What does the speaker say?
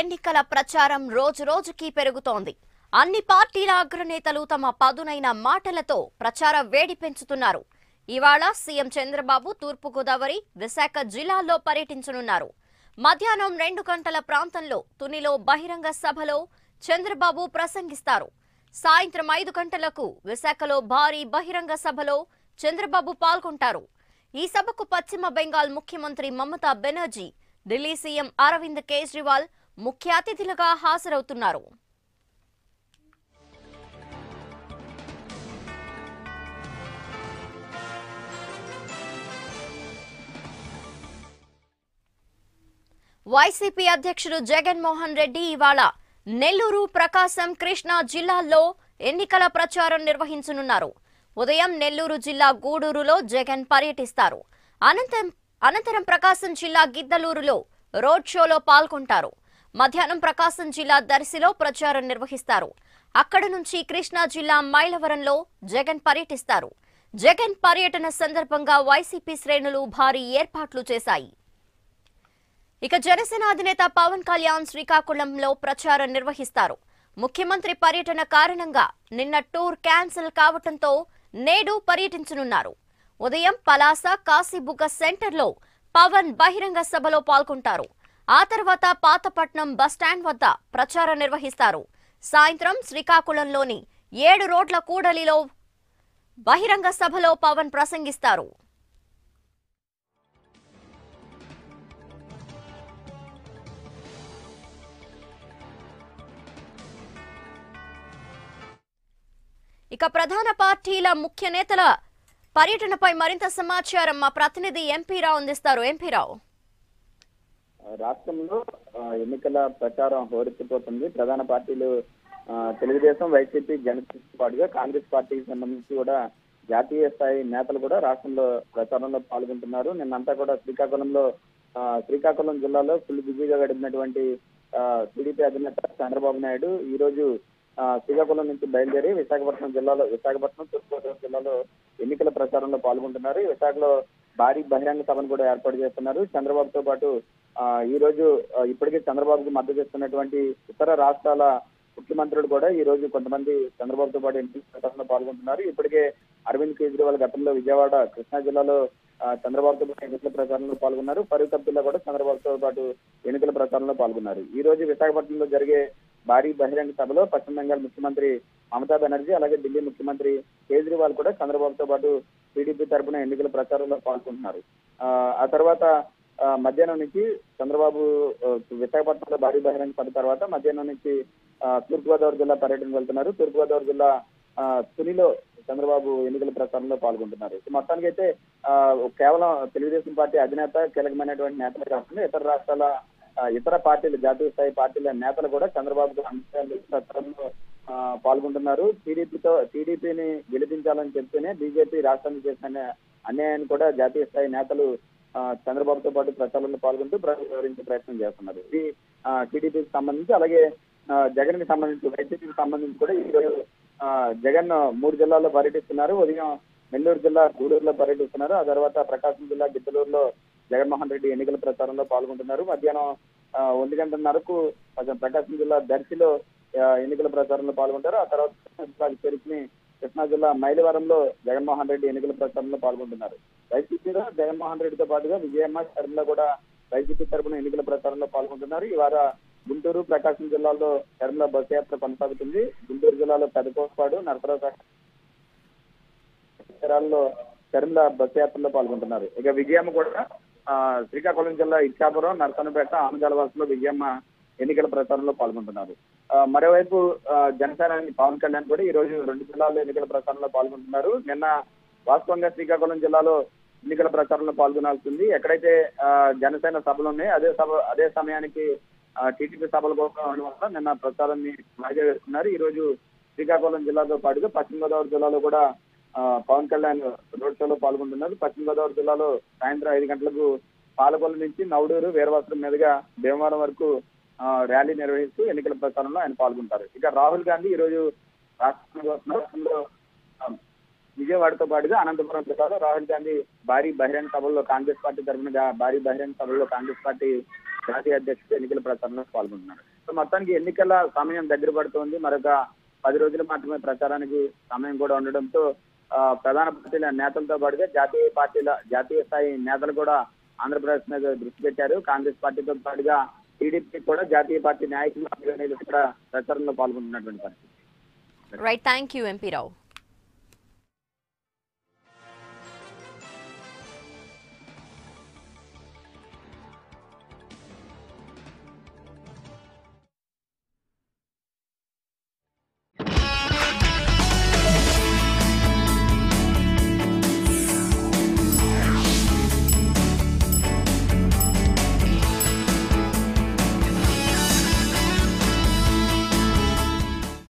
ఎన్నికల ప్రచారం రోజురోజుకి పెరుగుతోంది. అన్ని పార్టీల అగ్రనేతలు తమ పదునైన మాటలతో ప్రచార వేడి పెంచుతున్నారు. ఇవాళ సీఎం చంద్రబాబు తూర్పుగోదావరి, విశాఖ జిల్లాల్లో పర్యటించనున్నారు. మధ్యాహ్నం 2 గంటల ప్రాంతంలో తునిలో బహిరంగ సభలో చంద్రబాబు ప్రసంగిస్తారు. సాయంత్రం 5 గంటలకు విశాఖలో భారీ బహిరంగ సభలో చంద్రబాబు పాల్గొంటారు. ఈ సభకు పశ్చిమ బెంగాల్ ముఖ్యమంత్రి మమతా బెనర్జీ, ఢిల్లీ సీఎం అరవింద్ కేజ్రీవాల్ ముఖ్య అతిథులుగా హాజరవుతున్నారు. వైసీపీ అధ్యక్షుడు జగన్మోహన్ రెడ్డి ఇవాళ నెల్లూరు, ప్రకాశం, కృష్ణా జిల్లాల్లో ఎన్నికల ప్రచారం నిర్వహించనున్నారు. ఉదయం నెల్లూరు జిల్లా గూడూరులో జగన్ పర్యటిస్తారు. అనంతరం ప్రకాశం జిల్లా గిద్దలూరులో రోడ్ షోలో పాల్గొంటారు. మధ్యాహ్నం ప్రకాశం జిల్లా దర్శిలో ప్రచారం నిర్వహిస్తారు. అక్కడి నుంచి కృష్ణా జిల్లా మైలవరంలో జగన్ పర్యటిస్తారు. జగన్ పర్యటన సందర్భంగా వైసీపీ శ్రేణులు భారీ ఏర్పాట్లు చేశాయి. ఇక జనసేన అధినేత పవన్ కళ్యాణ్ శ్రీకాకుళంలో ప్రచారం నిర్వహిస్తారు. ముఖ్యమంత్రి పర్యటన కారణంగా నిన్న టూర్ క్యాన్సిల్ కావడంతో నేడు పర్యటించనున్నారు. ఉదయం పలాస, కాశీబుగ్గ సెంటర్లో పవన్ బహిరంగ సభలో పాల్గొంటారు. ఆ తర్వాత పాతపట్నం బస్టాండ్ వద్ద ప్రచారం నిర్వహిస్తారు. సాయంత్రం శ్రీకాకుళంలోని 7 రోడ్ల కూడలిలో బహిరంగ సభలో పవన్ ప్రసంగిస్తారు. ఇక ప్రధాన పార్టీల ముఖ్య నేతల పర్యటనపై మరింత సమాచారం మా ప్రతినిధి ఎంపీ రావు అందిస్తారు. ఎంపీ రావు, రాష్ట్రంలో ఎన్నికల ప్రచారం హోరెత్తిపోతుంది. ప్రధాన పార్టీలు తెలుగుదేశం, వైసీపీ, జనసేనతో పాటుగా కాంగ్రెస్ పార్టీకి సంబంధించి కూడా జాతీయ స్థాయి నేతలు కూడా రాష్ట్రంలో ప్రచారంలో పాల్గొంటున్నారు. నిన్నంతా కూడా శ్రీకాకుళం జిల్లాలో ఫుల్ బిజీగా గడిపినటువంటి టీడీపీ అధినేత చంద్రబాబు నాయుడు ఈ రోజు శ్రీకాకుళం నుంచి బయలుదేరి విశాఖపట్నం, తూర్పుగోదావరి జిల్లాలో ఎన్నికల ప్రచారంలో పాల్గొంటున్నారు. విశాఖలో భారీ బహిరంగ సభను కూడా ఏర్పాటు చేస్తున్నారు. చంద్రబాబుతో పాటు ఈ రోజు ఇప్పటికే చంద్రబాబుకు మద్దతు ఇస్తున్నటువంటి ఇతర రాష్ట్రాల ముఖ్యమంత్రులు కూడా ఈ రోజు కొంతమంది చంద్రబాబుతో పాటు ఎన్నికల ప్రచారంలో పాల్గొంటున్నారు. ఇప్పటికే అరవింద్ కేజ్రీవాల్ గతంలో విజయవాడ, కృష్ణా జిల్లాలో చంద్రబాబుతో పాటు ఎన్నికల ప్రచారంలో పాల్గొన్నారు. ఫరూక్ అబ్దుల్లా కూడా చంద్రబాబుతో పాటు ఎన్నికల ప్రచారంలో పాల్గొన్నారు. ఈ రోజు విశాఖపట్నంలో జరిగే భారీ బహిరంగ సభలో పశ్చిమ బెంగాల్ ముఖ్యమంత్రి మమతా బెనర్జీ, అలాగే ఢిల్లీ ముఖ్యమంత్రి కేజ్రీవాల్ కూడా చంద్రబాబుతో పాటు టీడీపీ తరఫున ఎన్నికల ప్రచారంలో పాల్గొంటున్నారు. ఆ తర్వాత మధ్యాహ్నం నుంచి చంద్రబాబు విశాఖపట్నంలో భారీ బహిరంగ సభ తర్వాత మధ్యాహ్నం నుంచి తూర్పుగోదావరి జిల్లా పర్యటన వెళ్తున్నారు. తూర్పుగోదావరి జిల్లా తునిలో చంద్రబాబు ఎన్నికల ప్రచారంలో పాల్గొంటున్నారు. మొత్తానికి అయితే కేవలం తెలుగుదేశం పార్టీ అధినేత, కీలకమైనటువంటి నేతలు కాకుండా ఇతర రాష్ట్రాల ఇతర పార్టీలు, జాతీయ స్థాయి పార్టీల నేతలు కూడా చంద్రబాబు ప్రచారంలో పాల్గొంటున్నారు. టీడీపీని గెలిపించాలని చెప్తేనే బీజేపీ రాష్ట్రానికి చేసిన అన్యాయాన్ని కూడా జాతీయ స్థాయి నేతలు చంద్రబాబుతో పాటు ప్రచారంలో పాల్గొంటూ వివరించే ప్రయత్నం చేస్తున్నారు. ఇది టీడీపీకి సంబంధించి, అలాగే జగన్ కి సంబంధించి, వైసీపీకి సంబంధించి కూడా ఈ రోజు జగన్ 3 జిల్లాల్లో పర్యటిస్తున్నారు. ఉదయం నెల్లూరు జిల్లా గూడూరులో పర్యటిస్తున్నారు. ఆ తర్వాత ప్రకాశం జిల్లా గిద్దలూరులో జగన్మోహన్ రెడ్డి ఎన్నికల ప్రచారంలో పాల్గొంటున్నారు. మధ్యాహ్నం 1 గంటన్నరకు ప్రకాశం జిల్లా దర్శిలో ఎన్నికల ప్రచారంలో పాల్గొంటారు. ఆ తర్వాత కృష్ణా జిల్లా మైలవరంలో జగన్మోహన్ రెడ్డి ఎన్నికల ప్రచారంలో పాల్గొంటున్నారు. వైసీపీలో జగన్మోహన్ రెడ్డితో పాటుగా విజయమ్మ, షర్మిల కూడా వైసీపీ తరఫున ఎన్నికల ప్రచారంలో పాల్గొంటున్నారు. ఇవాళ గుంటూరు, ప్రకాశం జిల్లాలో షర్మిల బస్ యాత్ర కొనసాగుతుంది. గుంటూరు జిల్లాలో పెదకోటపాడు, నరసరావులో షర్మిల బస్ యాత్రలో పాల్గొంటున్నారు. ఇక విజయమ్మ కూడా శ్రీకాకుళం జిల్లా ఇచ్చాపురం, నరసన్నపేట, ఆమజాలవలసలో విజయమ్మ ఎన్నికల ప్రచారంలో పాల్గొంటున్నారు. మరోవైపు జనసేన పవన్ కళ్యాణ్ కూడా ఈ రోజు 2 జిల్లాల్లో ఎన్నికల ప్రచారంలో పాల్గొంటున్నారు. నిన్న వాస్తవంగా శ్రీకాకుళం జిల్లాలో ఎన్నికల ప్రచారంలో పాల్గొనాల్సింది. ఎక్కడైతే జనసేన సభలు ఉన్నాయో అదే సమయానికి టీడీపీ సభల కోసం వల్ల నిన్న ప్రచారాన్ని వాయిదా వేస్తున్నారు. ఈ రోజు శ్రీకాకుళం జిల్లాతో పాటుగా పశ్చిమ గోదావరి జిల్లాలో కూడా పవన్ కళ్యాణ్ రోడ్ షోలో పాల్గొంటున్నారు. పశ్చిమ గోదావరి జిల్లాలో సాయంత్రం 5 గంటలకు పాలకొల్లు నుంచి నవడూరు, వీరవస్త్రం మీదుగా భీమవరం వరకు ర్యాలీ నిర్వహిస్తూ ఎన్నికల ప్రచారంలో ఆయన పాల్గొంటారు. ఇక రాహుల్ గాంధీ ఈ రోజు రాష్ట్రంలో విజయవాడతో పాటుగా అనంతపురం జిల్లాలో రాహుల్ గాంధీ భారీ బహిరంగ సభల్లో కాంగ్రెస్ పార్టీ తరఫున కాంగ్రెస్ పార్టీ జాతీయ అధ్యక్షుడు ఎన్నికల ప్రచారంలో పాల్గొంటున్నారు. సో మొత్తానికి ఎన్నికల సమయం దగ్గర పడుతోంది. మరొక 10 రోజులు మాత్రమే ప్రచారానికి సమయం కూడా ఉండడంతో ప్రధాన పార్టీల నేతలతో పాటుగా జాతీయ స్థాయి నేతలు కూడా ఆంధ్రప్రదేశ్ మీద దృష్టి పెట్టారు. కాంగ్రెస్ పార్టీతో పాటుగా టీడీపీ కూడా జాతీయ పార్టీ నాయకులు కూడా ప్రచారంలో పాల్గొంటున్నటువంటి పరిస్థితి. Right, thank you MP Rao.